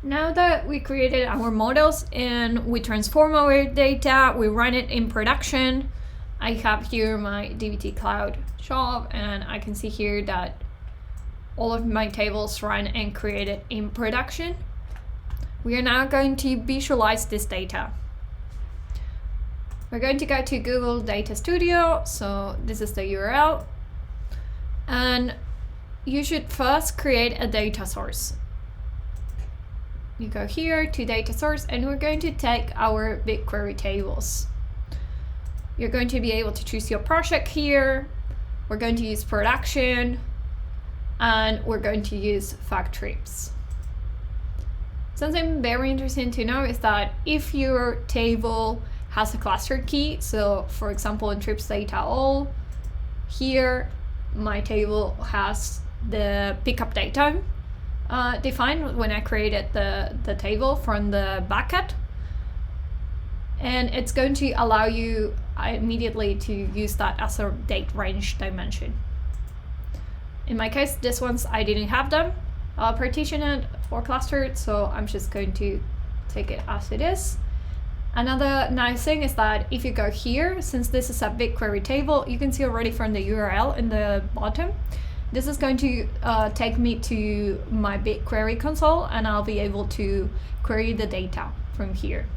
Now that we created our models and we transform our data, we run it in production, I have here my dbt cloud shop, and I can see here that all of my tables run and created in production. We are now going to visualize this data. We're going to go to Google Data Studio, so this is the URL, and you should first create a data source. You go here to data source, and we're going to take our BigQuery tables. You're going to be able to choose your project here. We're going to use production, and we're going to use fact trips. Something very interesting to know is that if your table has a cluster key, so for example in trips data all, here my table has the pickup date time defined when I created the table from the backend, and it's going to allow you immediately to use that as a date range dimension. In my case, this ones I didn't have them partitioned or clustered, so I'm just going to take it as it is. Another nice thing is that if you go here, since this is a BigQuery table, you can see already from the URL in the bottom, this is going to take me to my BigQuery console, and I'll be able to query the data from here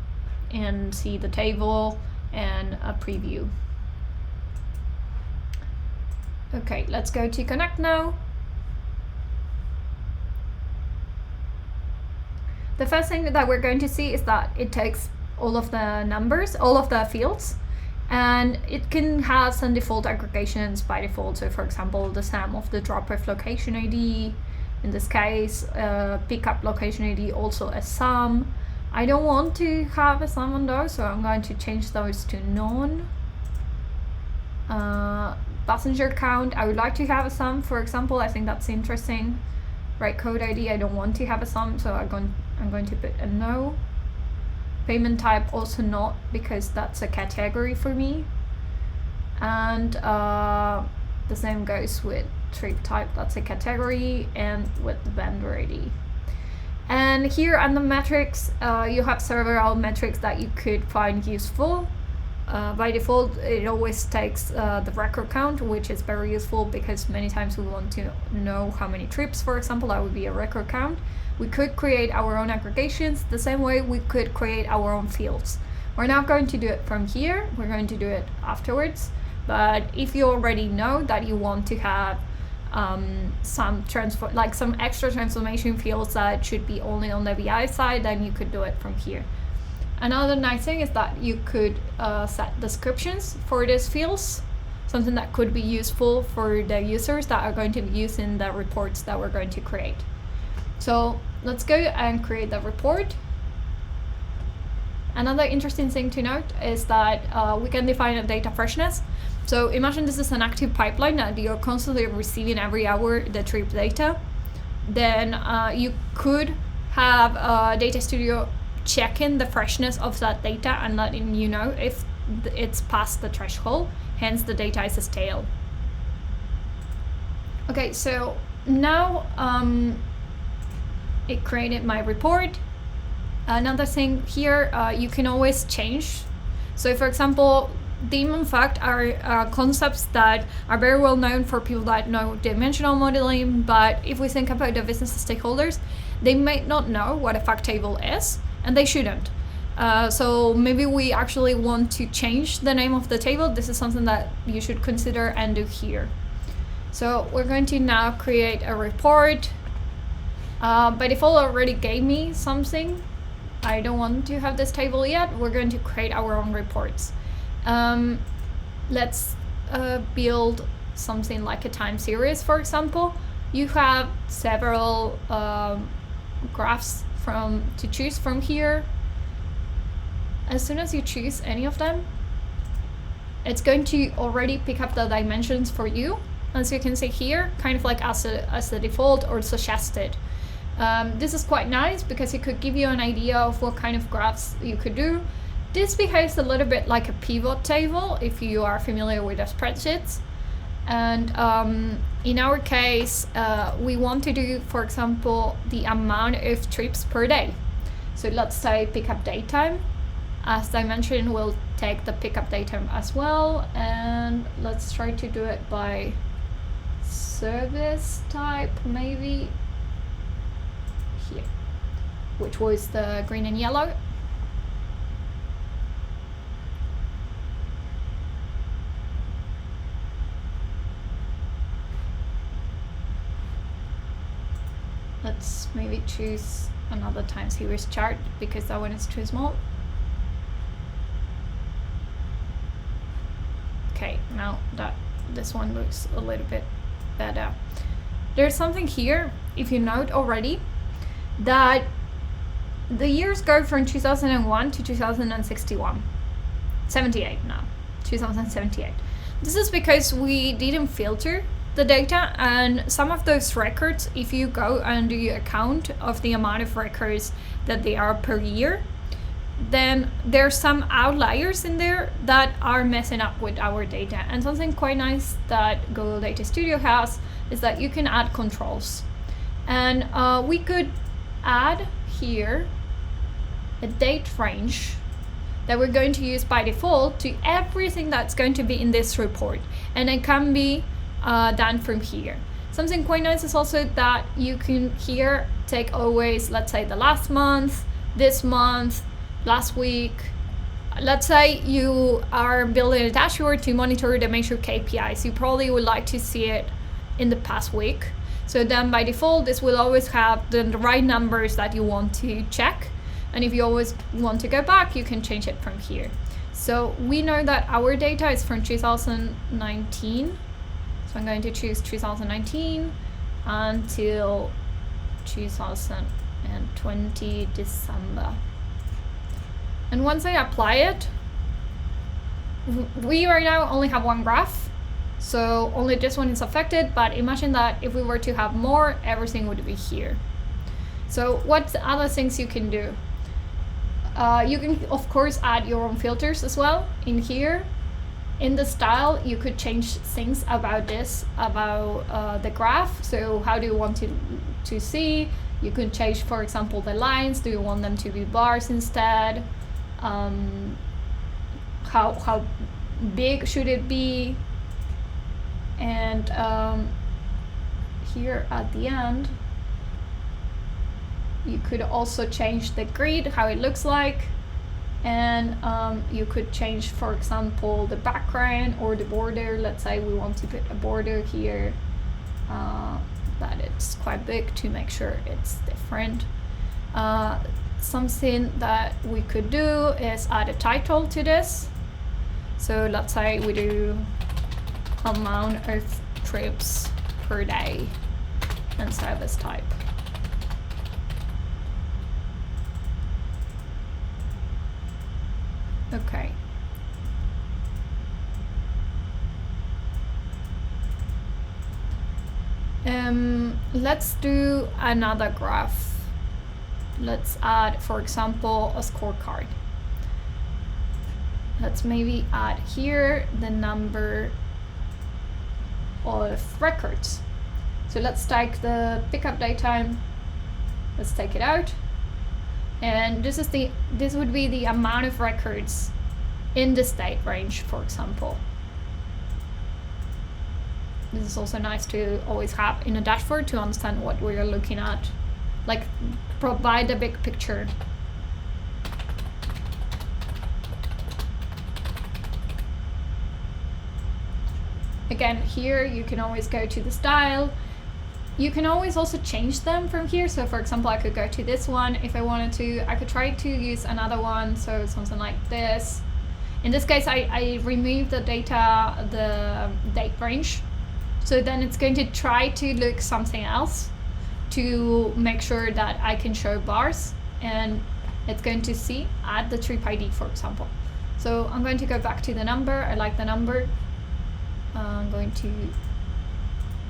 and see the table and a preview. Okay, let's go to connect now. The first thing that we're going to see is that it takes all of the numbers, all of the fields, and it can have some default aggregations by default. So for example, the sum of the drop-off location ID, in this case, pickup location ID, also a sum. I don't want to have a sum on those, so I'm going to change those to none. Passenger count, I would like to have a sum, for example. I think that's interesting. Right code ID, I don't want to have a sum, so I'm going to put a no. Payment type, also not, because that's a category for me. And the same goes with trip type, that's a category, and with the vendor ID. And here on the metrics, you have several metrics that you could find useful. By default, it always takes the record count, which is very useful because many times we want to know how many trips, for example. That would be a record count. We could create our own aggregations the same way we could create our own fields. We're not going to do it from here, we're going to do it afterwards. But if you already know that you want to have some extra transformation fields that should be only on the BI side, then you could do it from here. Another nice thing is that you could set descriptions for these fields, something that could be useful for the users that are going to be using the reports that we're going to create. So let's go and create the report. Another interesting thing to note is that we can define a data freshness. So imagine this is an active pipeline that you're constantly receiving every hour the trip data. Then you could have Data Studio checking the freshness of that data and letting you know if it's past the threshold, hence the data is stale. Okay, so now it created my report. Another thing here, you can always change. So for example, dimension fact are concepts that are very well known for people that know dimensional modeling, but if we think about the business stakeholders, they might not know what a fact table is, and they shouldn't. So maybe we actually want to change the name of the table. This is something that you should consider and do here. So we're going to now create a report. By default already gave me something. I don't want to have this table yet. We're going to create our own reports. Let's build something like a time series, for example. You have several graphs to choose from here. As soon as you choose any of them, it's going to already pick up the dimensions for you, as you can see here, kind of like as a default or suggested. This is quite nice because it could give you an idea of what kind of graphs you could do. This behaves a little bit like a pivot table if you are familiar with the spreadsheets. And in our case, we want to do, for example, the amount of trips per day. So let's say pickup date time. As I mentioned, we'll take the pickup date time as well, and let's try to do it by service type, maybe here, which was the green and yellow. Let's maybe choose another time series chart because that one is too small. Okay, now that this one looks a little bit better. There's something here, if you note already, that the years go from 2001 to 2061. 78 now, 2078. This is because we didn't filter the data, and some of those records, if you go and do a count of the amount of records that they are per year, then there's some outliers in there that are messing up with our data. And something quite nice that Google Data Studio has is that you can add controls. And we could add here a date range that we're going to use by default to everything that's going to be in this report. And it can be done from here. Something quite nice is also that you can here take always, let's say, the last month, this month, last week. Let's say you are building a dashboard to monitor the major KPIs. You probably would like to see it in the past week. So then by default, this will always have the right numbers that you want to check. And if you always want to go back, you can change it from here. So we know that our data is from 2019. So I'm going to choose 2019 until 2020 December. And once I apply it, we right now only have one graph. So only this one is affected, but imagine that if we were to have more, everything would be here. So what other things you can do? You can, of course, add your own filters as well in here. In the style, you could change things about this, about the graph. So how do you want to see? You could change, for example, the lines. Do you want them to be bars instead? How big should it be? And here at the end, you could also change the grid, how it looks like. And you could change, for example, the background or the border. Let's say we want to put a border here that it's quite big to make sure it's different. Something that we could do is add a title to this. So let's say we do amount of trips per day and service type. Okay. Let's do another graph. Let's add, for example, a scorecard. Let's maybe add here the number of records. So let's take the pickup date time. Let's take it out. And this would be the amount of records in this date range, for example. This is also nice to always have in a dashboard to understand what we're looking at, like provide a big picture. Again, here you can always go to the style. You can always also change them from here. So for example, I could go to this one if I wanted to. I could try to use another one, so something like this. In this case, I removed the data, the date range. So then it's going to try to look something else to make sure that I can show bars, and it's going to see add the trip ID, for example. So I'm going to go back to the number. I like the number. I'm going to,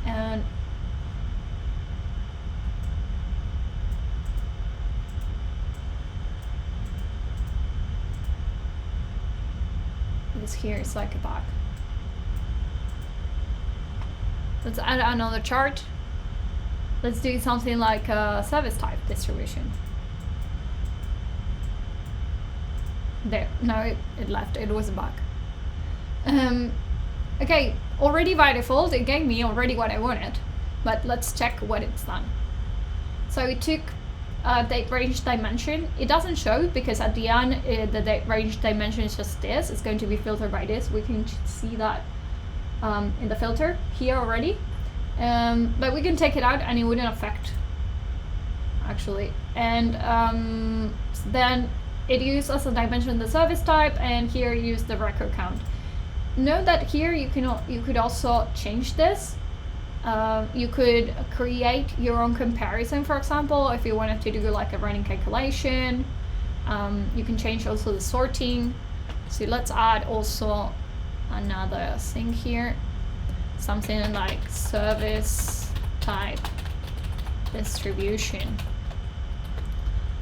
and this here is like a bug. Let's add another chart. Let's do something like a service type distribution. There, no, it left, it was a bug. Okay, already by default, it gave me already what I wanted, but let's check what it's done. So it took date range dimension. It doesn't show because at the end, the date range dimension is just this. It's going to be filtered by this. We can see that in the filter here already. But we can take it out and it wouldn't affect, actually. And then it used as a dimension the service type, and here use the record count. Note that here you could also change this. You could create your own comparison, for example, if you wanted to do like a running calculation. You can change also the sorting. So let's add also another thing here, something like service type distribution.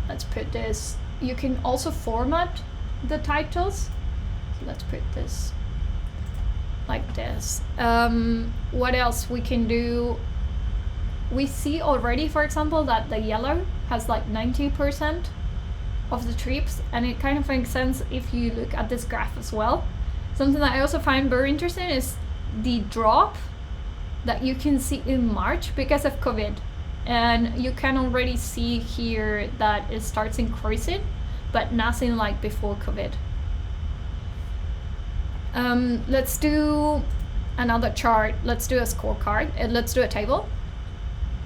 Let's put this. You can also format the titles. So let's put this like this. What else we can do? We see already, for example, that the yellow has like 90% of the trips, and it kind of makes sense if you look at this graph as well. Something that I also find very interesting is the drop that you can see in March because of COVID. And you can already see here that it starts increasing, but nothing like before COVID. Let's do another chart. Let's do a scorecard. Let's do a table.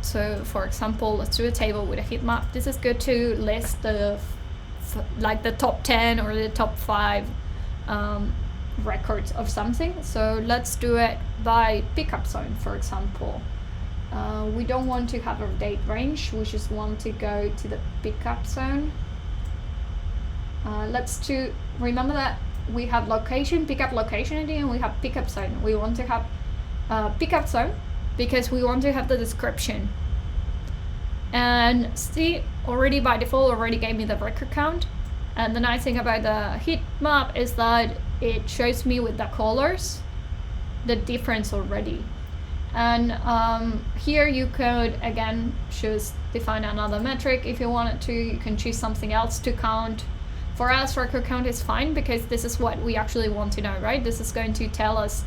So for example, let's do a table with a heat map. This is good to list the like the top 10 or the top 5 records of something. So let's do it by pickup zone, for example. We don't want to have a date range, we just want to go to the pickup zone. Remember that we have location, pickup location ID, and we have pickup zone. We want to have pickup zone because we want to have the description. And see, already by default already gave me the record count. And the nice thing about the heat map is that it shows me with the colors the difference already. And here you could again just define another metric if you wanted to. You can choose something else to count. For us, record count is fine because this is what we actually want to know, right? This is going to tell us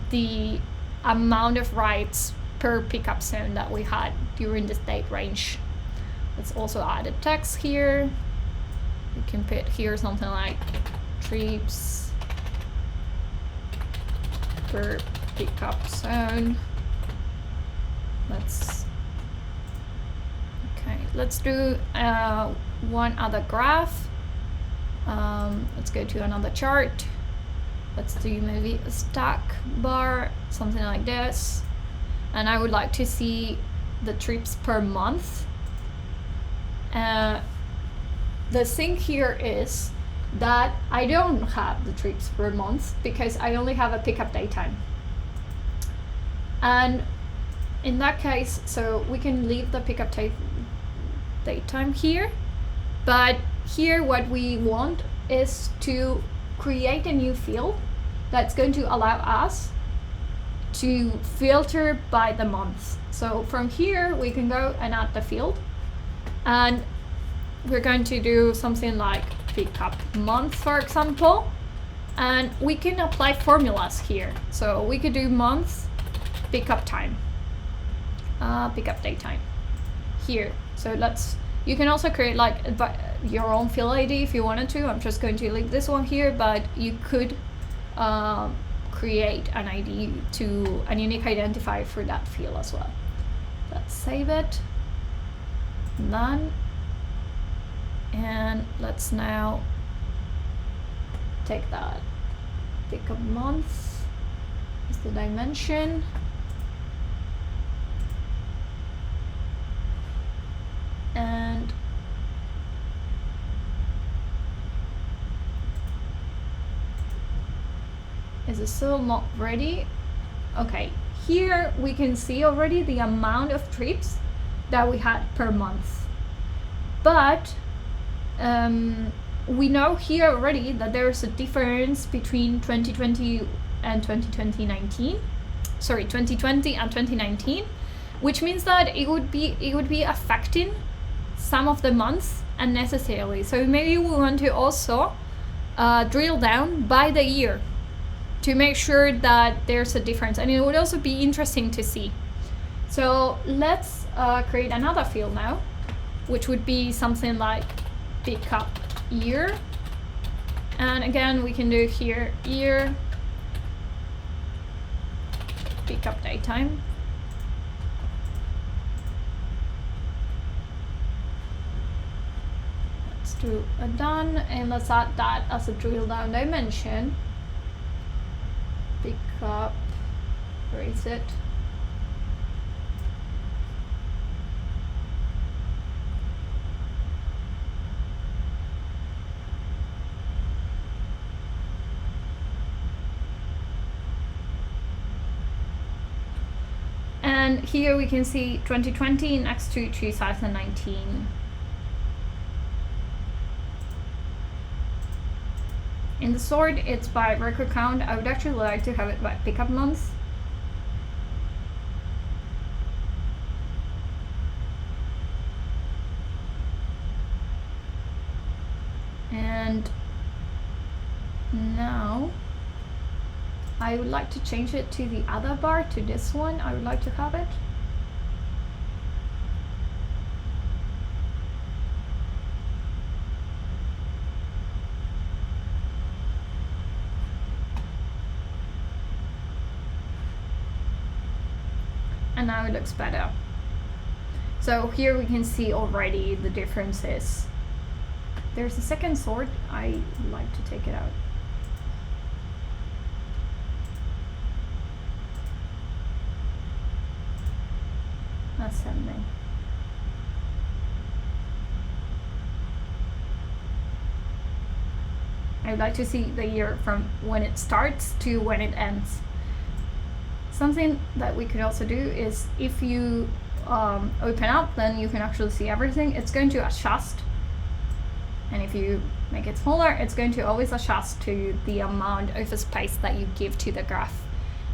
the amount of rides per pickup zone that we had during this date range. Let's also add a text here. We can put here something like trips per pickup zone. Let's do one other graph. Let's go to another chart. Let's do maybe a stack bar, something like this. And I would like to see the trips per month. The thing here is that I don't have the trips per month because I only have a pickup daytime. And in that case, so we can leave the pickup daytime here, but here what we want is to create a new field that's going to allow us to filter by the month. So from here we can go and add the field, and we're going to do something like pickup month, for example, and we can apply formulas here. So we could do month, pickup time, pickup daytime here. So you can also create like your own field ID if you wanted to. I'm just going to leave this one here, but you could create an ID to a unique identifier for that field as well. Let's save it. Done. And let's now take that pickup month as the dimension. And is it still not ready? Okay, here we can see already the amount of trips that we had per month. But we know here already that there's a difference between 2020 and 2019. 2020 and 2019, which means that it would be affecting some of the months unnecessarily. So maybe we want to also drill down by the year to make sure that there's a difference, and it would also be interesting to see. So let's create another field now, which would be something like pickup year, and again we can do here year, pickup daytime. Let's do a done, and let's add that as a drill down dimension. Pickup, where is it? And here we can see 2020 next to 2019. In the sort, it's by record count. I would actually like to have it by pickup months. And now I would like to change it to the other bar, to this one. I would like to have it. And now it looks better. So here we can see already the differences. There's a second sort. I would like to take it out. Ascending. I would like to see the year from when it starts to when it ends. Something that we could also do is if you open up, then you can actually see everything. It's going to adjust, and if you make it smaller, it's going to always adjust to the amount of space that you give to the graph.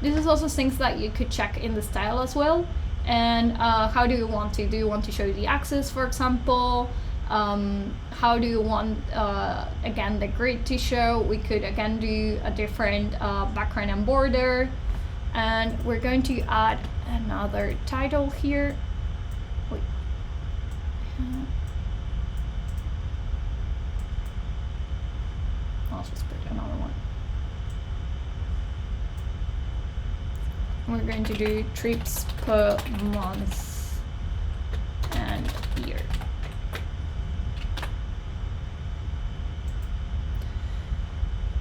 This is also things that you could check in the style as well. And how do you want to? Do you want to show the axis, for example? How do you want, again, the grid to show? We could, again, do a different background and border. And we're going to add another title here. Wait. I'll just put another one. We're going to do trips per month and year.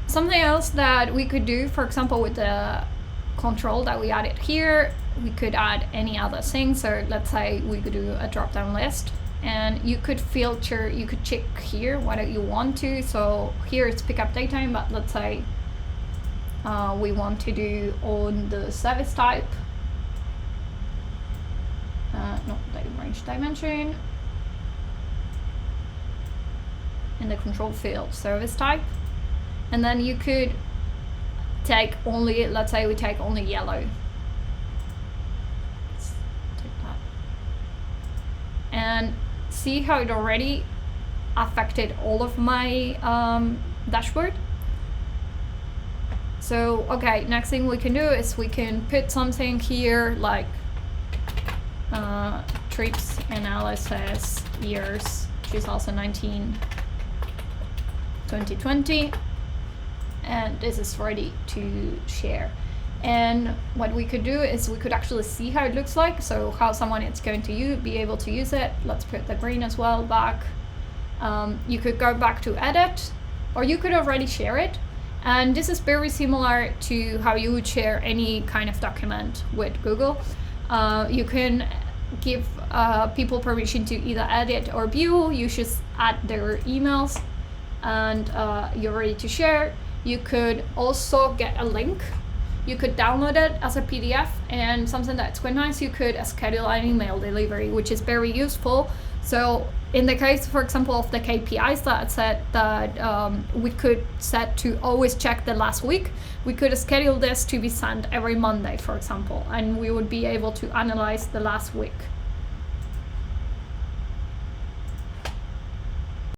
Something else that we could do, for example, with the control that we added here, we could add any other thing. So let's say we could do a drop-down list, and you could filter, you could check here what you want to. So here it's pickup daytime, but let's say we want to do on the service type, not the range dimension, in the control field service type, and then you could take only, let's say we take only yellow. Let's take that. And see how it already affected all of my dashboard. So, okay, next thing we can do is we can put something here like trips analysis years 2019, 2020. And this is ready to share. And what we could do is we could actually see how it looks like, so how someone is going to be able to use it. Let's put the green as well back. You could go back to edit, or you could already share it. And this is very similar to how you would share any kind of document with Google. You can give people permission to either edit or view. You just add their emails, and you're ready to share. You could also get a link. You could download it as a PDF, and something that's quite nice, you could schedule an email delivery, which is very useful. So in the case, for example, of the KPIs that I said that we could set to always check the last week, we could schedule this to be sent every Monday, for example, and we would be able to analyze the last week.